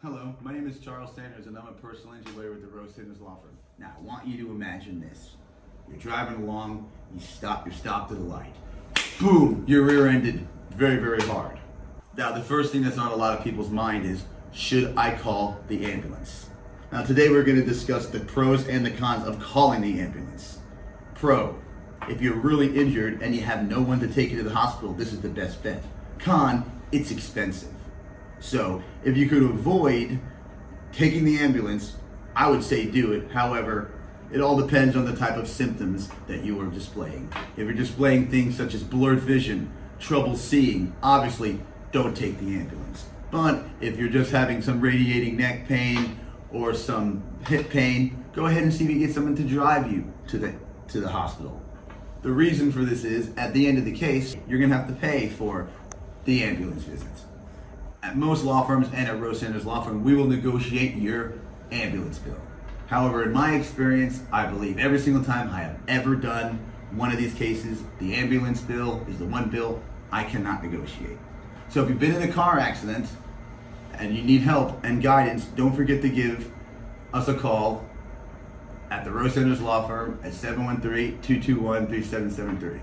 Hello, my name is Charles Sanders and I'm a personal injury lawyer with the Rose Sanders Law Firm. Now, I want you to imagine this. You're driving along, you're stopped at the light. Boom, you're rear-ended very, very hard. Now, the first thing that's on a lot of people's mind is, should I call the ambulance? Now, today we're going to discuss the pros and the cons of calling the ambulance. Pro, if you're really injured and you have no one to take you to the hospital, this is the best bet. Con, it's expensive. So if you could avoid taking the ambulance, I would say do it. However, it all depends on the type of symptoms that you are displaying. If you're displaying things such as blurred vision, trouble seeing, obviously don't take the ambulance. But if you're just having some radiating neck pain or some hip pain, go ahead and see if you get someone to drive you to the hospital. The reason for this is, at the end of the case, you're gonna have to pay for the ambulance visits. At most law firms and at Rose Sanders Law Firm, we will negotiate your ambulance bill. However, in my experience, I believe every single time I have ever done one of these cases, the ambulance bill is the one bill I cannot negotiate. So if you've been in a car accident and you need help and guidance, don't forget to give us a call at the Rose Sanders Law Firm at 713-221-3773.